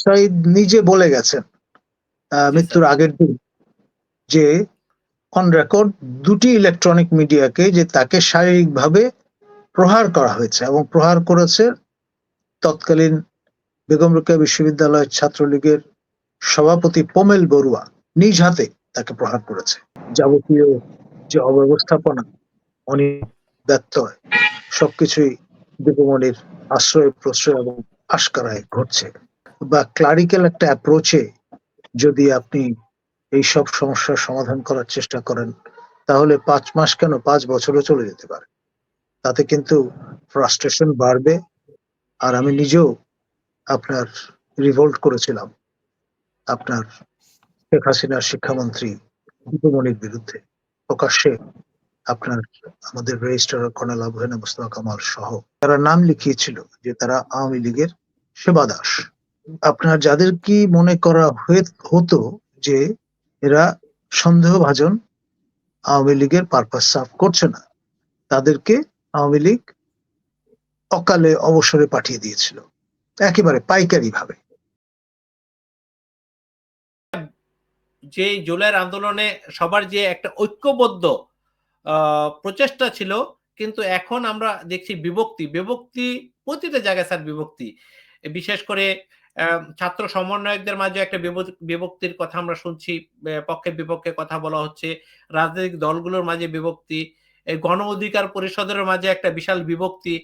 সাইদ নিজে বলে গেছেন মৃত্যুর আগের দিন যে অন রেকর্ড দুটি ইলেকট্রনিক মিডিয়াকে যে তাকে শারীরিকভাবে প্রহার করা হয়েছে এবং প্রহার করেছে তৎকালীন বেগম রোকেয়া বিশ্ববিদ্যালয়ের ছাত্রলীগের সভাপতি পোমেল বড়ুয়া নিজ হাতে তাকে প্রহার করেছে। যাবতীয় যে অব্যবস্থাপনা, ব্যত্যয় সবকিছুই দীপুমণির আশ্রয় প্রশ্রয় এবং আশকারায় ঘটছে। বা ক্লারিক্যাল একটা অ্যাপ্রোচে যদি আপনি এই সব সমস্যার সমাধান করার চেষ্টা করেন তাহলে 5 মাস কেন 5 বছরও চলে যেতে পারে। তাতে কিন্তু ফ্রাস্ট্রেশন বাড়বে। আর আমি নিজেও আপনার রিভোল্ট করেছিলাম আপনার শেখ হাসিনার শিক্ষামন্ত্রী দীপুমণির বিরুদ্ধে প্রকাশ্যে। আপনার আমাদের রেজিস্ট্রার কর্নেল আবু হেনা মুস্তফা কামাল সহ তারা নাম লিখিয়েছিল যে তারা আওয়ামী লীগের সেবাদাস। আপনার যাদের কি মনে করা হতো যে এরা সন্দেহভাজন, আওয়ামী লীগের পারপাস সার্ভ করছে না, তাদেরকে আওয়ামী লীগ অকালে অবসরে পাঠিয়ে দিয়েছিল একেবারে পাইকারি ভাবে। যে জুলাইয়ের আন্দোলনে সবার যে একটা ঐক্যবদ্ধ প্রচেষ্টা ছিল, কিন্তু এখন আমরা দেখছি বিভক্তি প্রতিটা জায়গায় স্যার বিভক্তি। বিশেষ করে ছাত্র সমন্বয়কদের মাঝে একটা বিভক্তির কথা আমরা শুনছি, পক্ষে বিপক্ষে কথা বলা হচ্ছে, রাজনৈতিক দলগুলোর মাঝে বিভক্তি, গণ অধিকার পরিষদের মাঝে একটা বিশাল বিভক্তি।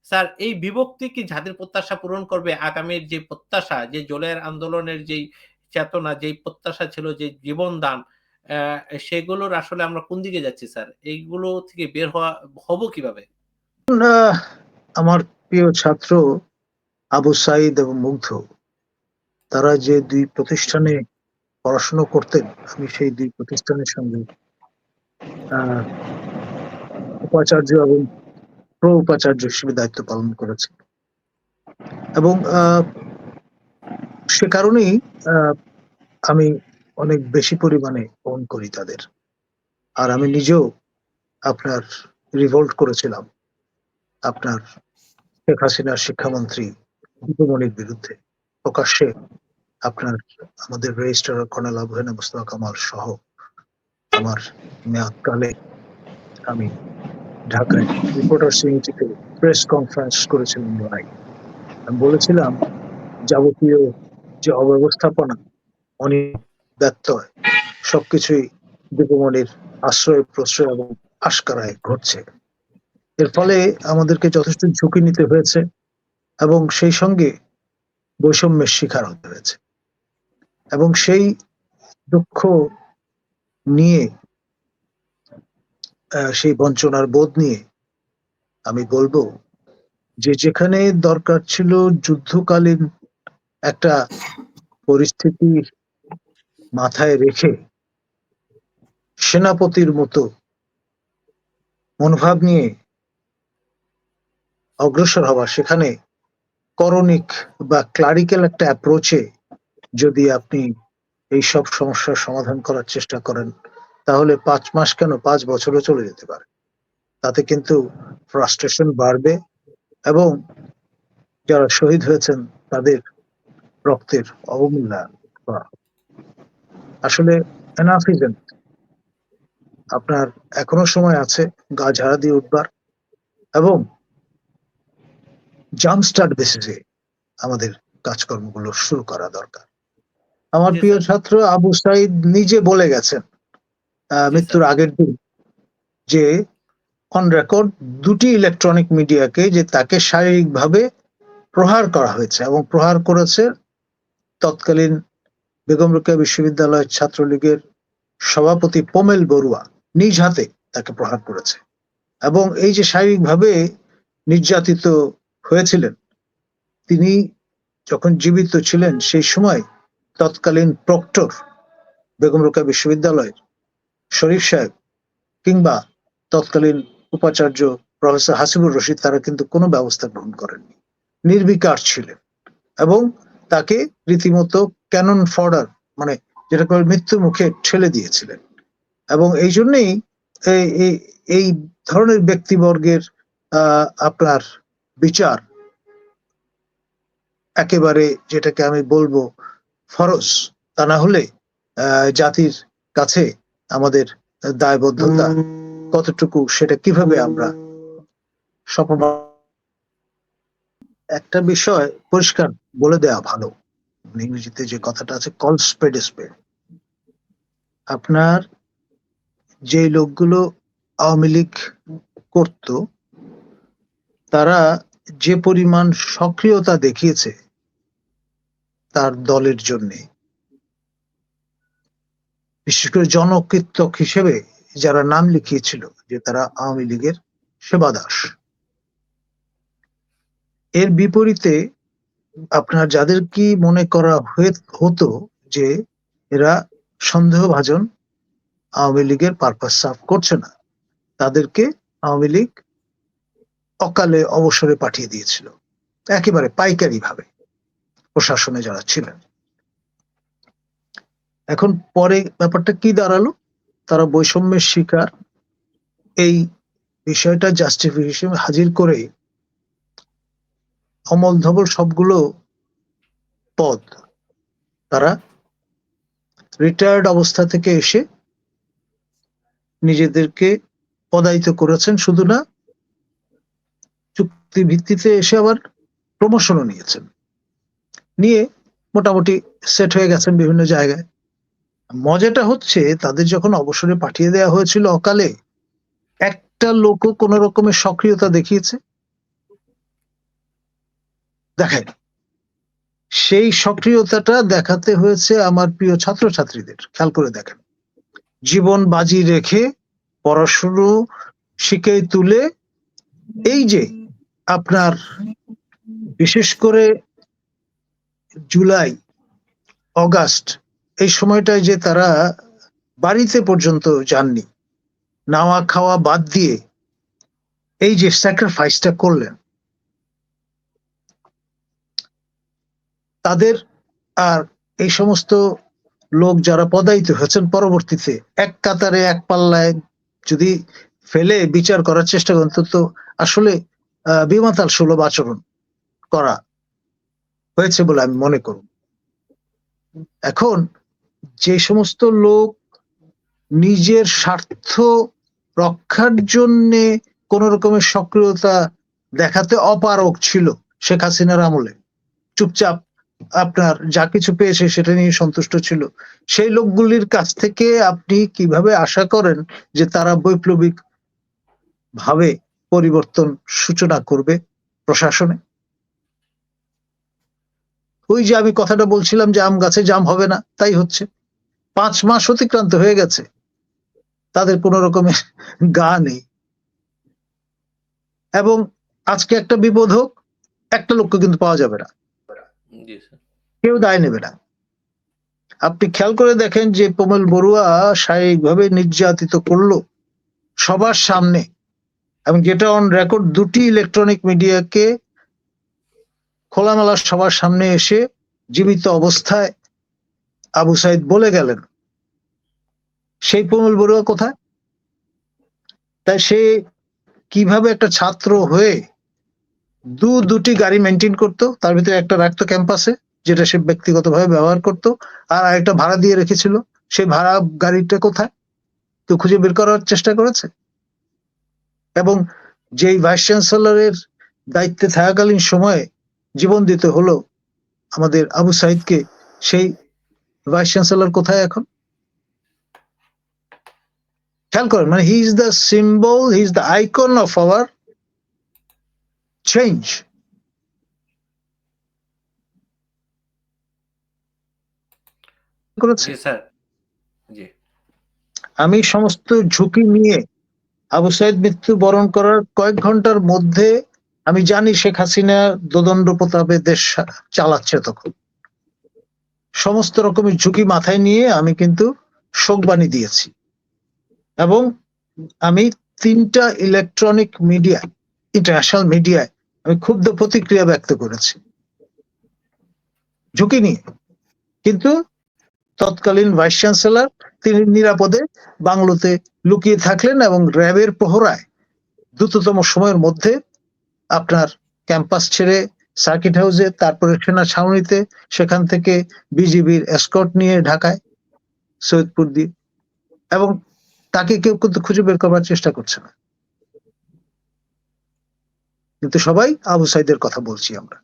স্যার এই বিভক্তি কি জাতির প্রত্যাশা পূরণ করবে? আগামীর যে প্রত্যাশা, যে জুলাইয়ের আন্দোলনের যেই চেতনা, যেই প্রত্যাশা ছিল, যে জীবন দান, সেগুলোর আসলে আমরা কোন দিকে যাচ্ছি স্যার? এইগুলো থেকে বের হব কিভাবে? আমার প্রিয় ছাত্র আবু সাইদ এবং মুগ্ধ, তারা যে দুই প্রতিষ্ঠানে পড়াশোনা করতেন, আমি সেই দুই প্রতিষ্ঠানের সঙ্গে উপাচার্য এবং প্রো উপাচার্য হিসেবে দায়িত্ব পালন করেছি এবং সে কারণেই আমি অনেক বেশি পরিমাণে ফোন করি তাদের। আর আমি নিজেও আপনার রিভোল্ট করেছিলাম আপনার শেখ হাসিনার শিক্ষামন্ত্রী দীপুমণির বিরুদ্ধে প্রকাশ্যে। আপনার আমাদের রেজিস্ট্রার কর্নেল আবু হেনা মুস্তফা কামাল সহ আমার মেয়াদকালে আমি ঢাকায় রিপোর্টার্স ইউনিটিতে প্রেস কনফারেন্স করেছিলাম। আমি বলেছিলাম যাবতীয় যে অব্যবস্থাপনা, ব্যত্যয় সবকিছুই দীপুমণির আশ্রয় প্রশ্রয় এবং আশকারায় ঘটছে। এর ফলে আমাদেরকে যথেষ্ট ঝুঁকি নিতে হয়েছে এবং সেই সঙ্গে বৈষম্যের শিকার হতে হয়েছে। এবং সেই দুঃখ নিয়ে, সেই বঞ্চনার বোধ নিয়ে আমি বলবো যে যেখানে দরকার ছিল যুদ্ধকালীন একটা পরিস্থিতি মাথায় রেখে সেনাপতির মতো মনোভাব নিয়ে অগ্রসর হওয়া, সেখানে করণিক বা ক্লারিক্যাল একটা অ্যাপ্রোচে যদি আপনি এই সব সমস্যার সমাধান করার চেষ্টা করেন তাহলে 5 মাস কেন 5 বছরও চলে যেতে পারে। তাতে কিন্তু ফ্রাস্ট্রেশন বাড়বে এবং যারা শহীদ হয়েছেন তাদের রক্তের অবমূল্যায়ন করা। আসলে এনাফ ইজ এনাফ। আপনার এখনো সময় আছে গা ঝাড়া দিয়ে উঠবার এবং জাম্পস্টার্ট বেসিসে আমাদের কাজকর্মগুলো শুরু করা দরকার। আমার প্রিয় ছাত্র আবু সাইদ নিজে বলে গেছেন মৃত্যুর আগের দিন যে অন রেকর্ড দুটি ইলেকট্রনিক মিডিয়াকে যে তাকে শারীরিকভাবে প্রহার করা হয়েছে এবং প্রহার করেছে তৎকালীন বেগম রোকেয়া বিশ্ববিদ্যালয়ের ছাত্রলীগের সভাপতি পোমেল বড়ুয়া নিজ হাতে তাকে প্রহার করেছে। এবং এই যে শারীরিকভাবে নির্যাতিত হয়েছিলেন, তিনি যখন জীবিত ছিলেন সেই সময় তৎকালীন প্রক্টর বেগম রোকেয়া বিশ্ববিদ্যালয়ের শরীফ সাহেব কিংবা তৎকালীন উপাচার্য প্রফেসর হাসিবুর রশিদ তারা কিন্তু কোনো ব্যবস্থা গ্রহণ করেননি, নির্বিকার ছিলেন এবং তাকে রীতিমতো ক্যানন ফডার, মানে যেটা করে মৃত্যুর মুখে ঠেলে দিয়েছিলেন। এবং এই জন্যই এই ধরনের ব্যক্তিবর্গের আপনার বিচার একেবারে যেটাকে আমি বলবো ফরজ, তা না হলে জাতির কাছে আমাদের দায়বদ্ধতা কতটুকু সেটা কিভাবে আমরা সফল। একটা বিষয় পরিষ্কার বলে দেওয়া ভালো, ইংরেজিতে যে কথাটা আছে কল স্পেড স্পেড। আপনার যে লোকগুলো আওয়ামী লীগ করত তারা যে পরিমাণ সক্রিয়তা দেখিয়েছে তার দলের জন্য, বিশেষ করে জনকীর্তক হিসেবে যারা নাম লিখিয়েছিল যে তারা আওয়ামী লীগের সেবাদাস, এর বিপরীতে আপনার যাদের কি মনে করা হতো যে এরা সন্দেহভাজন, আওয়ামী লীগের পারপাস সার্ভ করছে না, তাদেরকে আওয়ামী লীগ অকালে অবসরে পাঠিয়ে দিয়েছিল একেবারে পাইকারি ভাবে প্রশাসনে যারা ছিলেন। এখন পরে ব্যাপারটা কি দাঁড়ালো, তারা বৈষম্যের শিকার, এই বিষয়টা জাস্টিফিকেশন হাজির করে অমল ধবল সবগুলো পদ তারা রিটায়ার্ড অবস্থা থেকে এসে নিজেদেরকে পদায়িত করেছেন। শুধু না, চুক্তি ভিত্তিতে এসে আবার প্রমোশনও নিয়েছেন, নিয়ে মোটামুটি সেট হয়ে গেছেন বিভিন্ন জায়গায়। মজাটা হচ্ছে তাদের যখন অবসরে পাঠিয়ে দেওয়া হয়েছিল অকালে, একটা লোকও কোন রকমের সক্রিয়তা দেখিয়েছে দেখায়। সেই সক্রিয়তাটা দেখাতে হয়েছে আমার প্রিয় ছাত্রছাত্রীদের। খেয়াল করে দেখেন, জীবন বাজি রেখে পড়াশুনো শিখে তুলে, এই যে আপনার বিশেষ করে জুলাই অগাস্ট এই সময়টায় যে তারা বাড়িতে পর্যন্ত যাননি, নাওয়া খাওয়া বাদ দিয়ে এই যে স্যাক্রিফাইসটা করলেন, তাদের আর এই সমস্ত লোক যারা পদায়িত হয়েছেন পরবর্তীতে এক কাতারে এক পাল্লায় যদি ফেলে বিচার করার চেষ্টা করেন তো আসলে বিমাতাল সুলভ আচরণ করা হয়েছে বলে আমি মনে করব। এখন যে সমস্ত লোক নিজের স্বার্থ রক্ষার জন্যে কোন রকমের সক্রিয়তা দেখাতে অপারগ ছিল শেখ হাসিনার আমলে, চুপচাপ আপনার যা কিছু পেয়েছে সেটা নিয়ে সন্তুষ্ট ছিল, সেই লোকগুলির কাছ থেকে আপনি কিভাবে আশা করেন যে তারা বৈপ্লবিক ভাবে পরিবর্তন সূচনা করবে প্রশাসনে? ওই যে আমি কথাটা বলছিলাম যে আম গাছে জাম হবে না, তাই হচ্ছে। 5 মাস অতিক্রান্ত হয়ে গেছে, তাদের কোন রকমের গা নেই। এবং আজকে একটা বিপদ হোক, একটা লোককে কিন্তু পাওয়া যাবে না, কেউ দায় নেবে না। আপনি খেয়াল করে দেখেন যে প্রমল বড়ুয়া শারীরিকভাবে নির্যাতিত করলো সবার সামনে, এবং যেটা অন রেকর্ড, 2টি ইলেকট্রনিক মিডিয়াকে খোলামেলা সবার সামনে এসে জীবিত অবস্থায় আবু সাইদ বলে গেলেন। সেই প্রমল বড়ুয়া কোথায়? তাই সে কিভাবে একটা ছাত্র হয়ে দুটি গাড়ি মেনটেন করতো, তার ভিতরে একটা রাখতো ক্যাম্পাসে যেটা সে ব্যক্তিগতভাবে ব্যবহার করতো, আর আরেকটা ভাড়া দিয়ে রেখেছিল। সেই ভাড়া গাড়িটা কোথায় তো খুঁজে বের করার চেষ্টা করেছে। এবং যেই ভাইস চ্যান্সেলরের দায়িত্বে থাকাকালীন সময়ে জীবন দিতে হলো আমাদের আবু সাইদকে, সেই ভাইস চ্যান্সেলর কোথায় এখন? খেয়াল করেন, মানে he is the symbol, he is the icon of our change. আমি সমস্ত ঝুঁকি নিয়ে আবু সাইদ মৃত্যুবরণ করার কয়েক ঘন্টার মধ্যে আমি জানি শেখ হাসিনা দোদণ্ড প্রতাপে দেশ চালাচ্ছে, তখন সমস্ত রকমের ঝুঁকি মাথায় নিয়ে আমি কিন্তু শোকবাণী দিয়েছি। এবং আমি 3টা ইলেকট্রনিক মিডিয়া, ইন্টারন্যাশনাল মিডিয়ায় আমি ক্ষুব্ধ প্রতিক্রিয়া ব্যক্ত করেছি ঝুঁকি নিয়ে। কিন্তু তৎকালীন ভাইস চ্যান্সেলর তিনি নিরাপদে বাংলোতে লুকিয়ে থাকলেন এবং র্যাবের প্রহরায় দ্রুততম সময়ের মধ্যে আপনার ক্যাম্পাস ছেড়ে সার্কিট হাউসে, তারপরে সেনা ছাউনিতে, সেখান থেকে বিজিবির এসকর্ট নিয়ে ঢাকায় সৈয়দপুর দিয়ে, এবং তাকে কেউ কিন্তু খুঁজে বের করবার চেষ্টা করছে না। কিন্তু সবাই আবু সাইদের কথা বলছি আমরা।